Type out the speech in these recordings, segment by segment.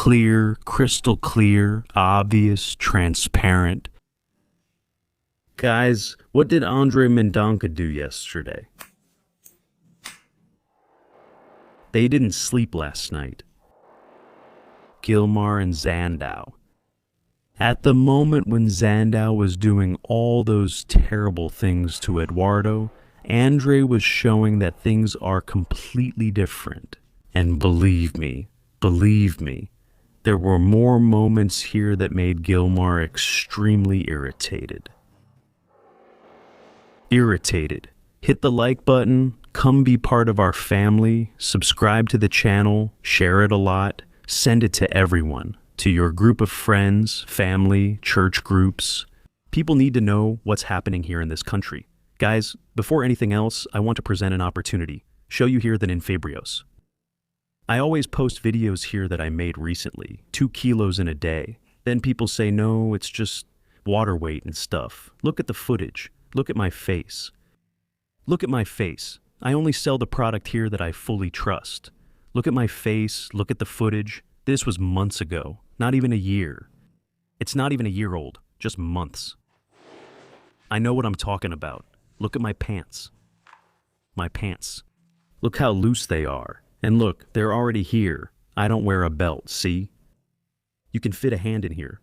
clear, crystal clear, obvious, transparent. Guys, what did Andre Mendonça do yesterday? They didn't sleep last night. Gilmar and Xandão. At the moment when Xandão was doing all those terrible things to Eduardo, Andre was showing that things are completely different. And believe me, there were more moments here that made Gilmar extremely irritated. Hit the like button, come be part of our family, subscribe to the channel, share it a lot, send it to everyone, to your group of friends, family, church groups. People need to know what's happening here in this country. Guys, before anything else, I want to present an opportunity. Show you here that in Fabrios. I always post videos here that I made recently, 2 kilos in a day. Then people say, no, it's just water weight and stuff. Look at the footage. Look at my face. Look at my face. I only sell the product here that I fully trust. Look at my face. Look at the footage. This was months ago, not even a year. It's not even a year old, just months. I know what I'm talking about. Look at my pants. My pants. Look how loose they are. And look, they're already here. I don't wear a belt, see? You can fit a hand in here.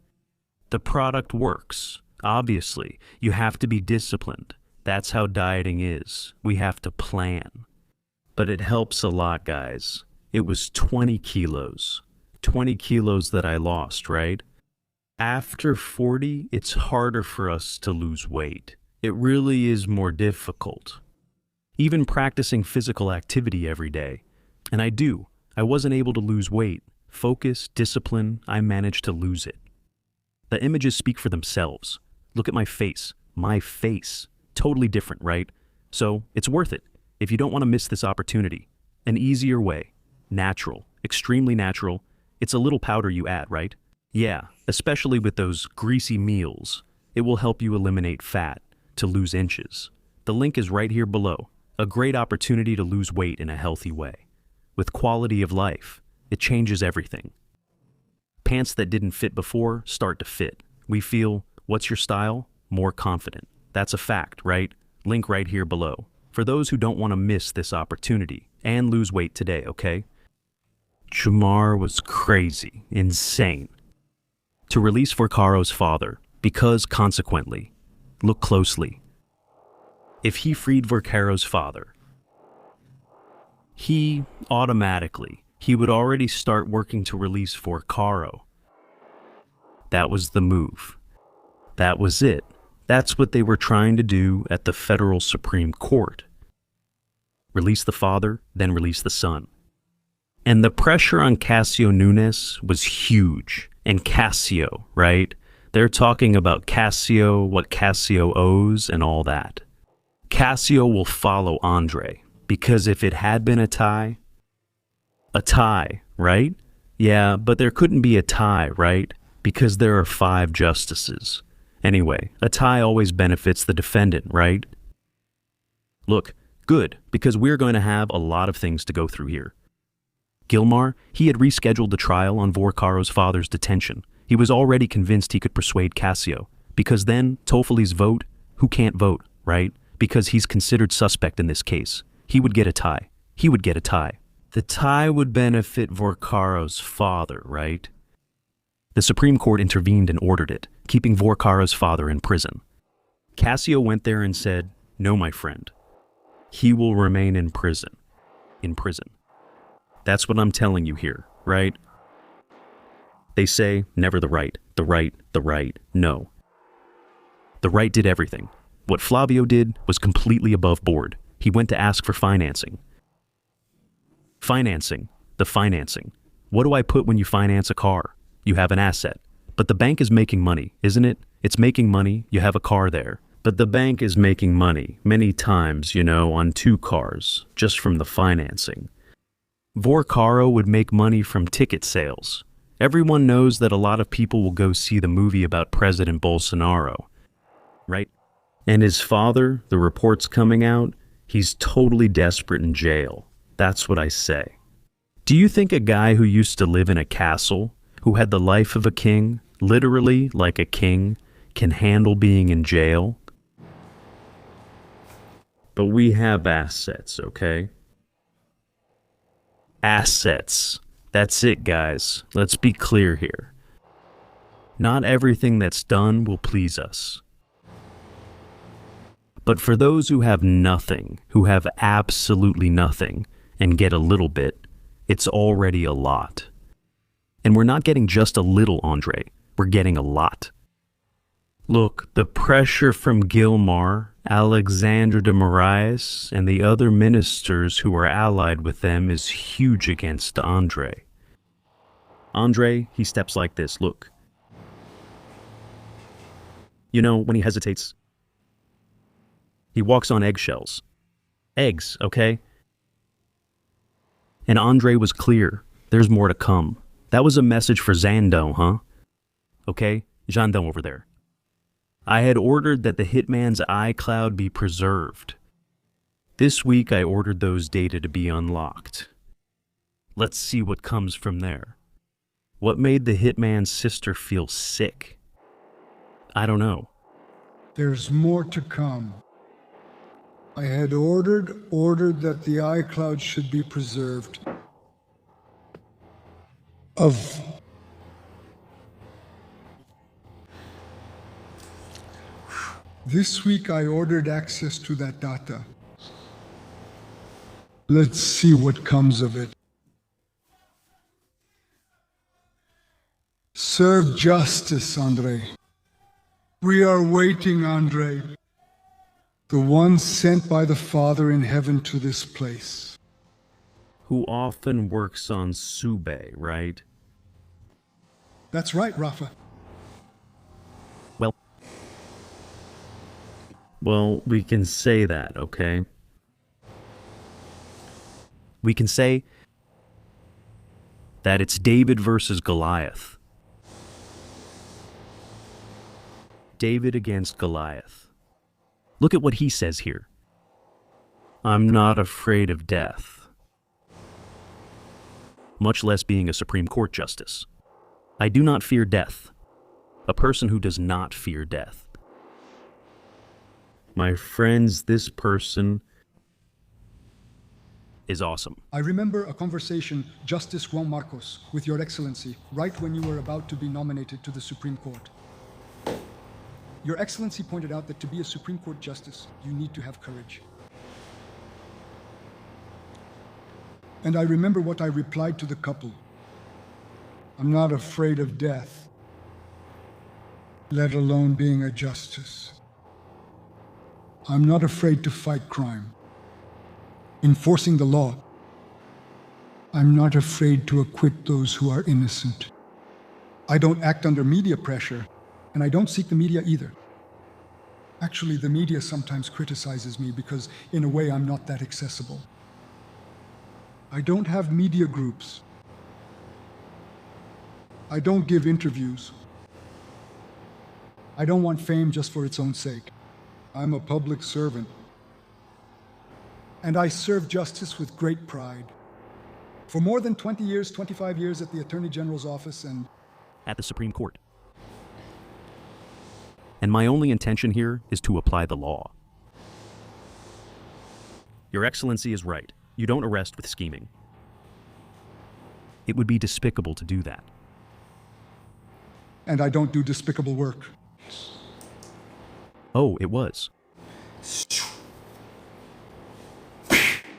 The product works. Obviously, you have to be disciplined. That's how dieting is. We have to plan. But it helps a lot, guys. It was 20 kilos. 20 kilos that I lost, right? After 40, it's harder for us to lose weight. It really is more difficult. Even practicing physical activity every day. And I wasn't able to lose weight. Focus, discipline, I managed to lose it. The images speak for themselves. Look at my face. My face. Totally different, right? So it's worth it. If you don't want to miss this opportunity. An easier way. Natural. Extremely natural. It's a little powder you add, right? Yeah, especially with those greasy meals. It will help you eliminate fat to lose inches. The link is right here below. A great opportunity to lose weight in a healthy way. With quality of life, it changes everything. Pants that didn't fit before start to fit. We feel, what's your style? More confident. That's a fact, right? Link right here below. For those who don't want to miss this opportunity and lose weight today, okay? Gilmar was crazy, insane. To release Vorcaro's father, because consequently, look closely. If he freed Vorcaro's father, he would already start working to release Vorcaro. That was the move. That was it. That's what they were trying to do at the Federal Supreme Court. Release the father, then release the son. And the pressure on Kassio Nunes was huge. And Kassio, right? They're talking about Kassio, what Kassio owes, and all that. Kassio will follow Andre. Because if it had been a tie, right? Yeah, but there couldn't be a tie, right? Because there are 5 justices. Anyway, a tie always benefits the defendant, right? Look, good, because we're going to have a lot of things to go through here. Gilmar, he had rescheduled the trial on Vorcaro's father's detention. He was already convinced he could persuade Kassio, because then Toffoli's vote, who can't vote, right? Because he's considered suspect in this case. He would get a tie. He would get a tie. The tie would benefit Vorcaro's father, right? The Supreme Court intervened and ordered it, keeping Vorcaro's father in prison. Kassio went there and said, no, my friend. He will remain in prison. In prison. That's what I'm telling you here, right? They say, never the right, the right, the right. No. The right did everything. What Flavio did was completely above board. He went to ask for financing. Financing. The financing. What do I put when you finance a car? You have an asset. But the bank is making money, isn't it? It's making money, you have a car there. But the bank is making money, many times, on 2 cars, just from the financing. Vorcaro would make money from ticket sales. Everyone knows that a lot of people will go see the movie about President Bolsonaro, right? And his father, the reports coming out, he's totally desperate in jail. That's what I say. Do you think a guy who used to live in a castle who had the life of a king, literally like a king, can handle being in jail. But we have assets, okay? Assets. That's it, guys. Let's be clear here. Not everything that's done will please us. But for those who have nothing, who have absolutely nothing, and get a little bit, it's already a lot. And we're not getting just a little, Andre. We're getting a lot. Look, the pressure from Gilmar, Alexander de Moraes, and the other ministers who are allied with them is huge against Andre. Andre, he steps like this, look. You know, when he hesitates, he walks on eggshells. Eggs, okay? And Andre was clear. There's more to come. That was a message for Xandão, huh? Okay? Xandão over there. I had ordered that the hitman's iCloud be preserved. This week I ordered those data to be unlocked. Let's see what comes from there. What made the hitman's sister feel sick? I don't know. There's more to come. I had ordered that the iCloud should be preserved. This week I ordered access to that data. Let's see what comes of it. Serve justice, Andre. We are waiting, Andre. The one sent by the Father in heaven to this place. Who often works on Sube, right? That's right, Rafa. Well, we can say that, okay? We can say that it's David versus Goliath. David against Goliath. Look at what he says here. I'm not afraid of death. Much less being a Supreme Court justice. I do not fear death. A person who does not fear death. My friends, this person is awesome. I remember a conversation, Justice Juan Marcos, with Your Excellency, right when you were about to be nominated to the Supreme Court. Your Excellency pointed out that to be a Supreme Court justice, you need to have courage. And I remember what I replied to the couple. I'm not afraid of death, let alone being a justice. I'm not afraid to fight crime. Enforcing the law. I'm not afraid to acquit those who are innocent. I don't act under media pressure, and I don't seek the media either. Actually, the media sometimes criticizes me because, in a way, I'm not that accessible. I don't have media groups. I don't give interviews. I don't want fame just for its own sake. I'm a public servant. And I serve justice with great pride. For more than 20 years, 25 years at the Attorney General's office and at the Supreme Court. And my only intention here is to apply the law. Your Excellency is right. You don't arrest with scheming. It would be despicable to do that. And I don't do despicable work. Oh, it was.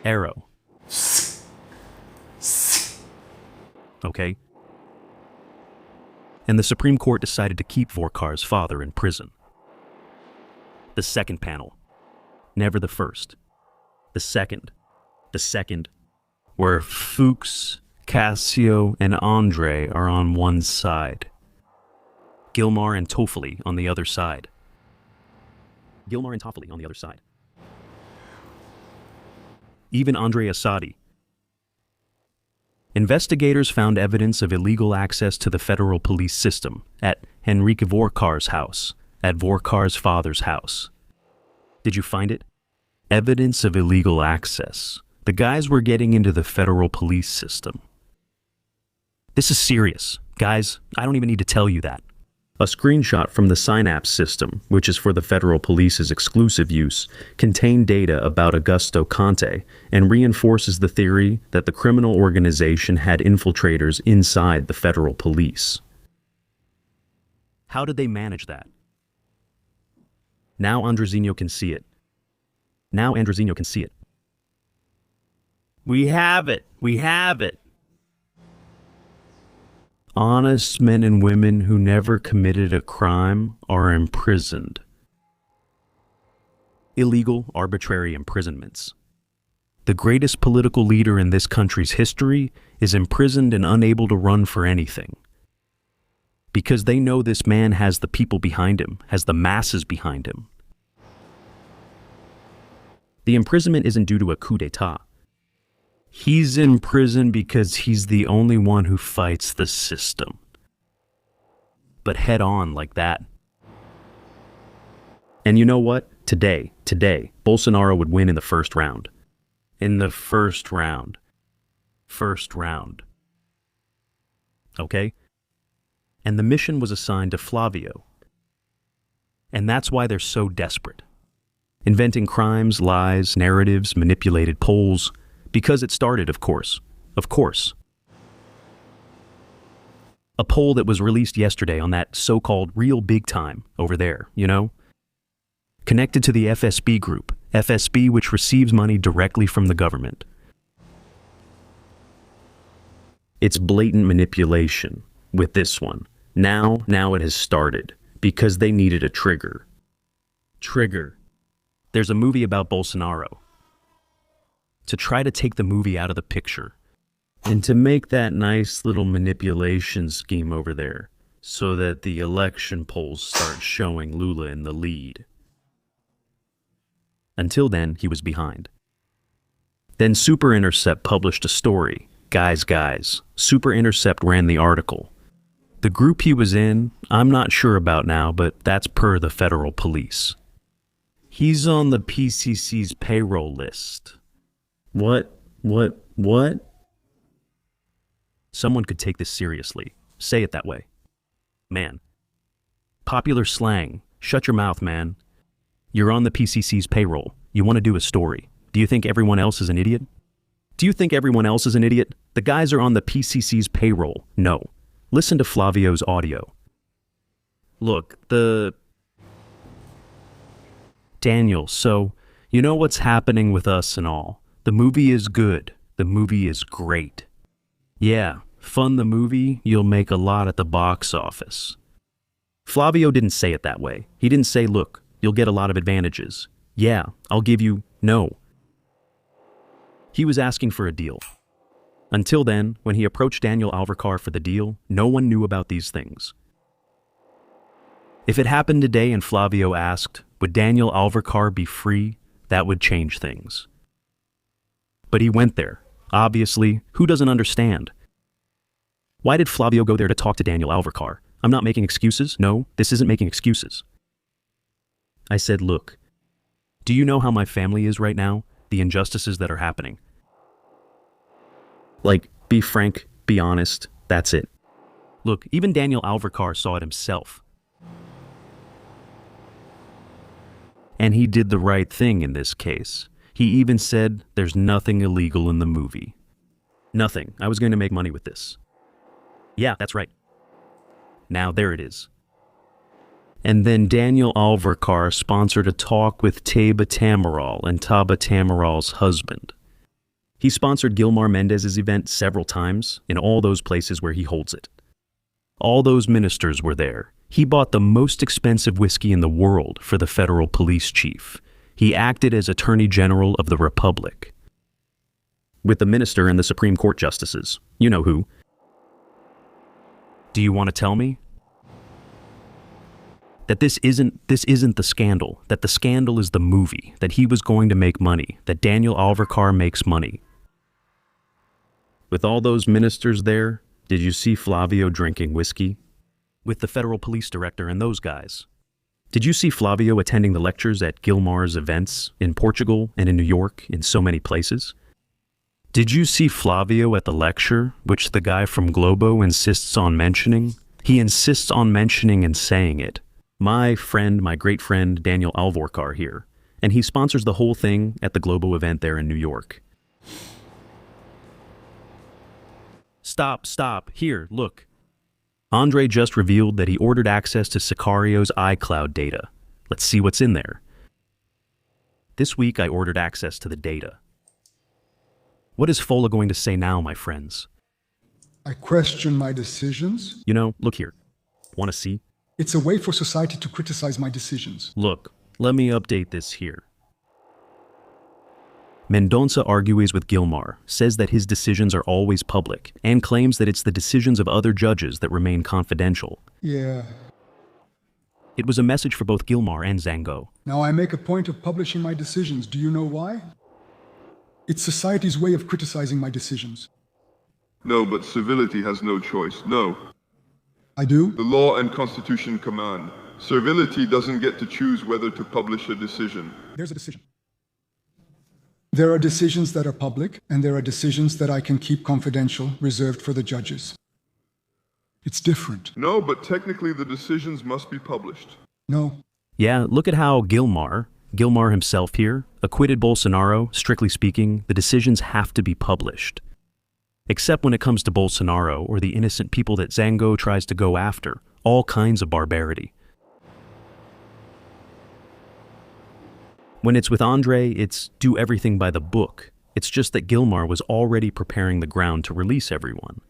Arrow. Okay. And the Supreme Court decided to keep Vorkar's father in prison. The second panel. Never the first. The second. The second. Where Fuchs, Kassio, and Andre are on one side. Gilmar and Toffoli on the other side. Gilmar and Toffoli on the other side. Even Andre Assadi. Investigators found evidence of illegal access to the federal police system at Henrique Vorkar's house, at Vorkar's father's house. Did you find it? Evidence of illegal access. The guys were getting into the federal police system. This is serious. Guys, I don't even need to tell you that. A screenshot from the Synapse system, which is for the federal police's exclusive use, contained data about Augusto Conte and reinforces the theory that the criminal organization had infiltrators inside the federal police. How did they manage that? Now Andrezinho can see it. We have it. We have it. Honest men and women who never committed a crime are imprisoned. Illegal, arbitrary imprisonments. The greatest political leader in this country's history is imprisoned and unable to run for anything. Because they know this man has the people behind him, has the masses behind him. The imprisonment isn't due to a coup d'etat. He's in prison because he's the only one who fights the system. But head on like that. And you know what? Today, Bolsonaro would win in the first round. In the first round. First round. Okay? And the mission was assigned to Flavio. And that's why they're so desperate. Inventing crimes, lies, narratives, manipulated polls. Because it started, of course. A poll that was released yesterday on that so-called real big time over there, you know? Connected to the FSB group, FSB which receives money directly from the government. It's blatant manipulation with this one. Now it has started because they needed a trigger. There's a movie about Bolsonaro. To try to take the movie out of the picture and to make that nice little manipulation scheme over there so that the election polls start showing Lula in the lead. Until then, he was behind. Then Super Intercept published a story. Guys, Super Intercept ran the article. The group he was in, I'm not sure about now, but that's per the federal police. He's on the PCC's payroll list. What? Someone could take this seriously. Say it that way. Man. Popular slang. Shut your mouth, man. You're on the PCC's payroll. You want to do a story. Do you think everyone else is an idiot? The guys are on the PCC's payroll. No. Listen to Flavio's audio. Look, Daniel, so you know what's happening with us and all. The movie is good. The movie is great. Yeah, fund the movie, you'll make a lot at the box office. Flavio didn't say it that way. He didn't say, look, you'll get a lot of advantages. Yeah, I'll give you, no. He was asking for a deal. Until then, when he approached Daniel Alvarcar for the deal, no one knew about these things. If it happened today and Flavio asked, would Daniel Alvarcar be free? That would change things. But he went there. Obviously, who doesn't understand? Why did Flavio go there to talk to Daniel Alvarcar? I'm not making excuses. No, this isn't making excuses. I said, look, do you know how my family is right now? The injustices that are happening. Like, be frank, be honest, that's it. Look, even Daniel Alvarcar saw it himself. And he did the right thing in this case. He even said there's nothing illegal in the movie. Nothing. I was going to make money with this. Yeah, that's right. Now there it is. And then Daniel Alvarcar sponsored a talk with Taba Tamaral and Taba Tamaral's husband. He sponsored Gilmar Mendez's event several times in all those places where he holds it. All those ministers were there. He bought the most expensive whiskey in the world for the federal police chief. He acted as Attorney General of the Republic. With the minister and the Supreme Court justices. You know who. Do you want to tell me? That this isn't the scandal. That the scandal is the movie. That he was going to make money. That Daniel Alvarcar makes money. With all those ministers there, did you see Flavio drinking whiskey? With the federal police director and those guys. Did you see Flavio attending the lectures at Gilmar's events in Portugal and in New York, in so many places? Did you see Flavio at the lecture, which the guy from Globo insists on mentioning? He insists on mentioning and saying it. My great friend, Daniel Alvorkar here, and he sponsors the whole thing at the Globo event there in New York. Stop, here, look. Andre just revealed that he ordered access to Sicario's iCloud data. Let's see what's in there. This week I ordered access to the data. What is Fola going to say now, my friends? I question my decisions. You know, look here. Want to see? It's a way for society to criticize my decisions. Look, let me update this here. Mendonça argues with Gilmar, says that his decisions are always public, and claims that it's the decisions of other judges that remain confidential. Yeah. It was a message for both Gilmar and Xandão. Now I make a point of publishing my decisions. Do you know why? It's society's way of criticizing my decisions. No, but civility has no choice. No. I do? The law and constitution command. Servility doesn't get to choose whether to publish a decision. There's a decision. There are decisions that are public, and there are decisions that I can keep confidential, reserved for the judges. It's different. No, but technically the decisions must be published. No. Yeah, look at how Gilmar himself here, acquitted Bolsonaro. Strictly speaking, the decisions have to be published. Except when it comes to Bolsonaro or the innocent people that Xandão tries to go after. All kinds of barbarity. When it's with Andre, it's do everything by the book. It's just that Gilmar was already preparing the ground to release everyone.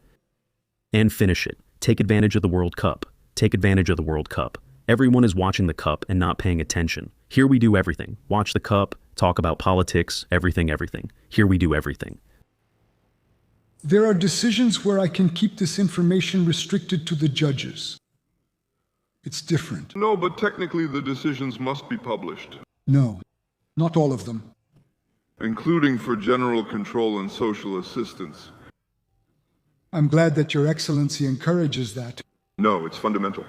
And finish it. Take advantage of the World Cup. Take advantage of the World Cup. Everyone is watching the cup and not paying attention. Here we do everything. Watch the cup, talk about politics, everything. Here we do everything. There are decisions where I can keep this information restricted to the judges. It's different. No, but technically the decisions must be published. No, not all of them. Including for general control and social assistance. I'm glad that Your Excellency encourages that. No, it's fundamental.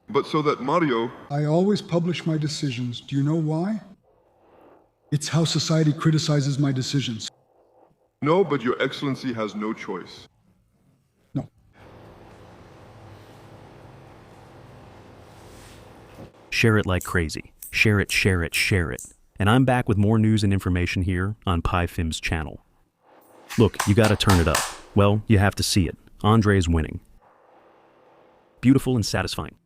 But so that Mario... I always publish my decisions. Do you know why? It's how society criticizes my decisions. No, but Your Excellency has no choice. No. Share it like crazy. Share it. And I'm back with more news and information here on PyFim's channel. Look, you gotta turn it up. Well, you have to see it. Andre is winning. Beautiful and satisfying.